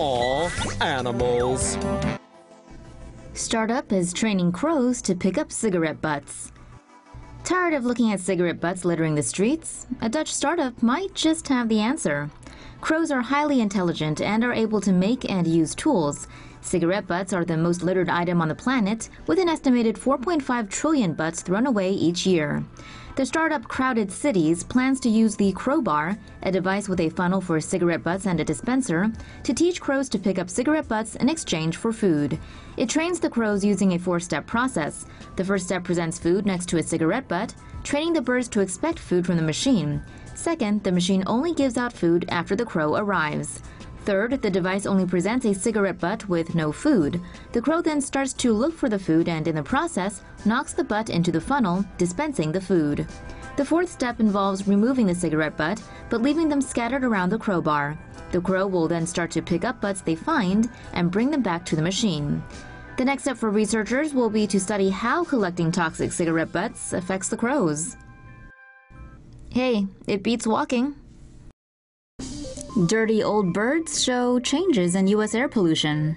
Aw, animals. Startup is training crows to pick up cigarette butts. Tired of looking at cigarette butts littering the streets? A Dutch startup might just have the answer. Crows are highly intelligent and are able to make and use tools. Cigarette butts are the most littered item on the planet, with an estimated 4.5 trillion butts thrown away each year. The startup Crowded Cities plans to use the CrowBar, a device with a funnel for cigarette butts and a dispenser, to teach crows to pick up cigarette butts in exchange for food. It trains the crows using a 4-step process. The first step presents food next to a cigarette butt, training the birds to expect food from the machine. Second, the machine only gives out food after the crow arrives. Third, the device only presents a cigarette butt with no food. The crow then starts to look for the food and, in the process, knocks the butt into the funnel, dispensing the food. The fourth step involves removing the cigarette butt, but leaving them scattered around the crowbar. The crow will then start to pick up butts they find and bring them back to the machine. The next step for researchers will be to study how collecting toxic cigarette butts affects the crows. Hey, it beats walking. Dirty old birds show changes in U.S. air pollution.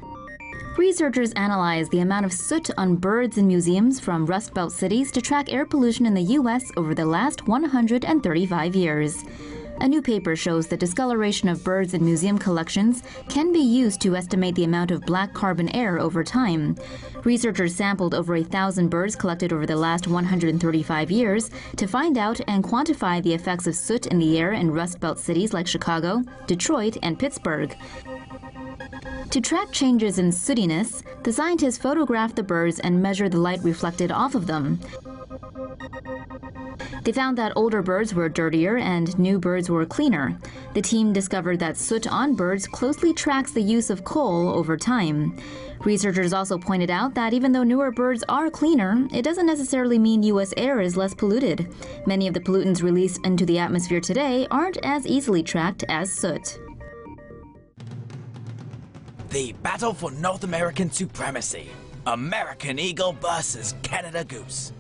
Researchers analyzed the amount of soot on birds in museums from Rust Belt cities to track air pollution in the U.S. over the last 135 years. A new paper shows the discoloration of birds in museum collections can be used to estimate the amount of black carbon air over time. Researchers sampled over 1,000 birds collected over the last 135 years to find out and quantify the effects of soot in the air in Rust Belt cities like Chicago, Detroit, and Pittsburgh. To track changes in sootiness, the scientists photographed the birds and measured the light reflected off of them. They found that older birds were dirtier and new birds were cleaner. The team discovered that soot on birds closely tracks the use of coal over time. Researchers also pointed out that even though newer birds are cleaner, it doesn't necessarily mean U.S. air is less polluted. Many of the pollutants released into the atmosphere today aren't as easily tracked as soot. The battle for North American supremacy. American Eagle versus Canada Goose.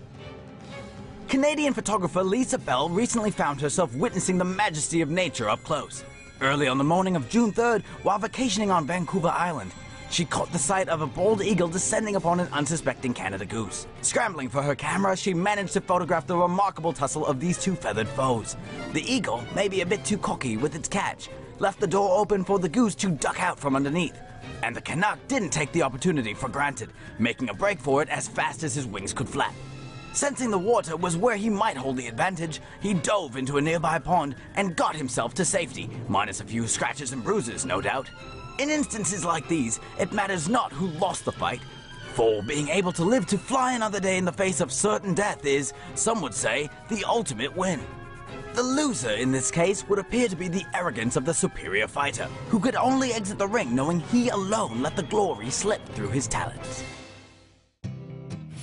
Canadian photographer Lisa Bell recently found herself witnessing the majesty of nature up close. Early on the morning of June 3rd, while vacationing on Vancouver Island, she caught the sight of a bald eagle descending upon an unsuspecting Canada goose. Scrambling for her camera, she managed to photograph the remarkable tussle of these two feathered foes. The eagle, maybe a bit too cocky with its catch, left the door open for the goose to duck out from underneath. And the Canuck didn't take the opportunity for granted, making a break for it as fast as his wings could flap. Sensing the water was where he might hold the advantage, he dove into a nearby pond and got himself to safety, minus a few scratches and bruises, no doubt. In instances like these, it matters not who lost the fight, for being able to live to fly another day in the face of certain death is, some would say, the ultimate win. The loser in this case would appear to be the arrogance of the superior fighter, who could only exit the ring knowing he alone let the glory slip through his talons.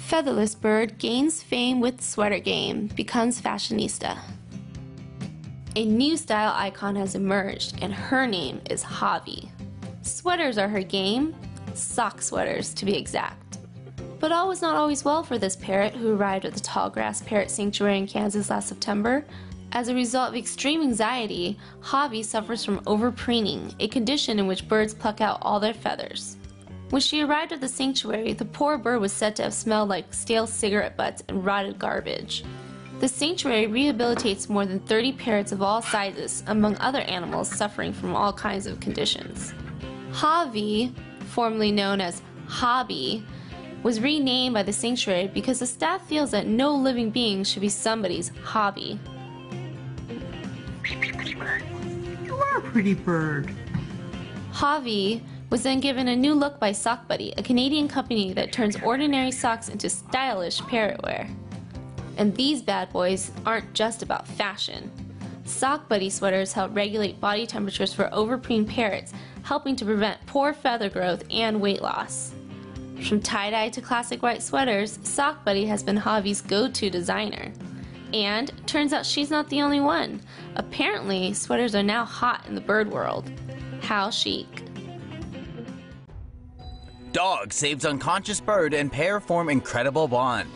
Featherless bird gains fame with sweater game, becomes fashionista. A new style icon has emerged, and her name is Javi. Sweaters are her game, sock sweaters to be exact. But all was not always well for this parrot who arrived at the Tallgrass Parrot Sanctuary in Kansas last September. As a result of extreme anxiety, Javi suffers from overpreening, a condition in which birds pluck out all their feathers. When she arrived at the sanctuary, the poor bird was said to have smelled like stale cigarette butts and rotted garbage. The sanctuary rehabilitates more than 30 parrots of all sizes, among other animals suffering from all kinds of conditions. Javi, formerly known as Hobby, was renamed by the sanctuary because the staff feels that no living being should be somebody's hobby. You are a pretty bird. Javi was then given a new look by Sock Buddy, a Canadian company that turns ordinary socks into stylish parrot wear. And these bad boys aren't just about fashion. Sock Buddy sweaters help regulate body temperatures for overpreened parrots, helping to prevent poor feather growth and weight loss. From tie-dye to classic white sweaters, Sock Buddy has been Javi's go-to designer. And turns out she's not the only one. Apparently, sweaters are now hot in the bird world. How chic. Dog saves unconscious bird and pair form incredible bond.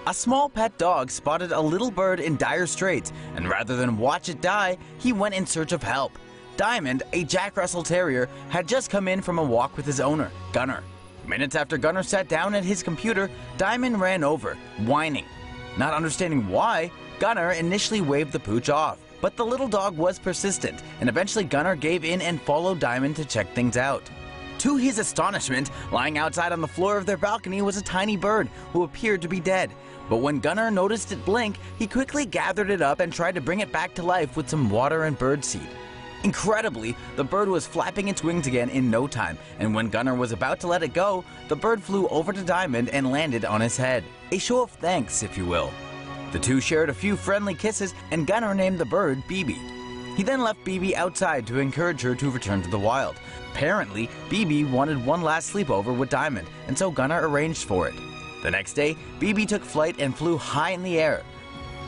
A small pet dog spotted a little bird in dire straits, and rather than watch it die, he went in search of help. Diamond, a Jack Russell Terrier, had just come in from a walk with his owner, Gunner. Minutes after Gunner sat down at his computer, Diamond ran over, whining. Not understanding why, Gunner initially waved the pooch off, but the little dog was persistent, and eventually Gunner gave in and followed Diamond to check things out. To his astonishment, lying outside on the floor of their balcony was a tiny bird who appeared to be dead. But when Gunner noticed it blink, he quickly gathered it up and tried to bring it back to life with some water and birdseed. Incredibly, the bird was flapping its wings again in no time, and when Gunner was about to let it go, the bird flew over to Diamond and landed on his head. A show of thanks, if you will. The two shared a few friendly kisses, and Gunner named the bird BB. He then left BB outside to encourage her to return to the wild. Apparently, BB wanted one last sleepover with Diamond, and so Gunner arranged for it. The next day, BB took flight and flew high in the air.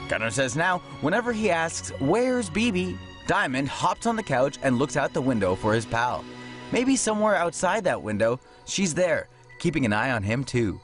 Gunner says now, whenever he asks, "Where's BB?" Diamond hops on the couch and looks out the window for his pal. Maybe somewhere outside that window, she's there, keeping an eye on him too.